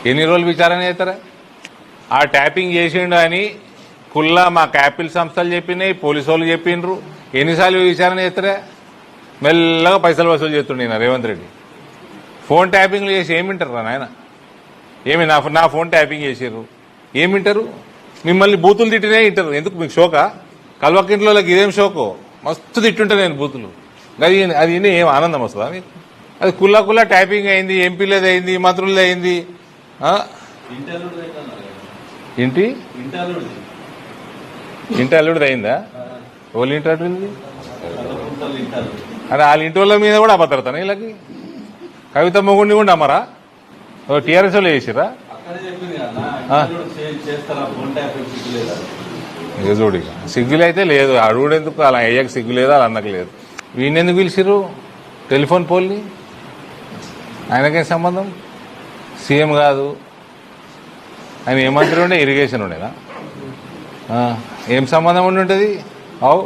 ఎన్ని రోజులు విచారణ చేస్తారా? ఆ ట్యాపింగ్ చేసిండు అని కుల్లా మా క్యాపిల్ సంస్థలు చెప్పినాయి, పోలీసు వాళ్ళు చెప్పిండ్రు. ఎన్నిసార్లు విచారణ చేస్తారా? మెల్లగా పైసలు వసూలు చేస్తుండే రేవంత్ రెడ్డి. ఫోన్ ట్యాపింగ్లు చేసి ఏమింటారు నాయన? ఏమి నా ఫోన్ ట్యాపింగ్ చేసారు ఏమింటారు? మిమ్మల్ని బూతులు తిట్టినే వింటారు. ఎందుకు మీకు షోకా? కల్వకింట్లోకి ఇదేం షోకో? మస్తు తిట్టుంటా నేను బూతులు. అది ఏం ఆనందం వస్తుందా మీకు? అది కుల్లా ట్యాపింగ్ అయింది, ఎంపీలది అయింది, మంత్రులది అయింది. ఇంటి అల్లుడిది అయిందా? వాళ్ళ ఇంటి అల్లుడిది అరే వాళ్ళ ఇంటి వాళ్ళ మీద కూడా అభద్రతనా వీళ్ళకి? కవిత మొగుడిని కూడా అమ్మరా? టీఆర్ఎస్ వాళ్ళు చేసిరా? చూడు సిగ్గులైతే లేదు. అడుగుడెందుకు? అలా అయ్యాక సిగ్గు లేదు, అలా అన్నకు లేదు. వీణెందుకు పిలిచిరు టెలిఫోన్ పోల్ని? ఆయనకేం సంబంధం? సీఎం కాదు ఆయన. ఏ మంత్రి ఉండే? ఇరిగేషన్ ఉండేనా? ఏం సంబంధం ఉండి ఉంటుంది? అవు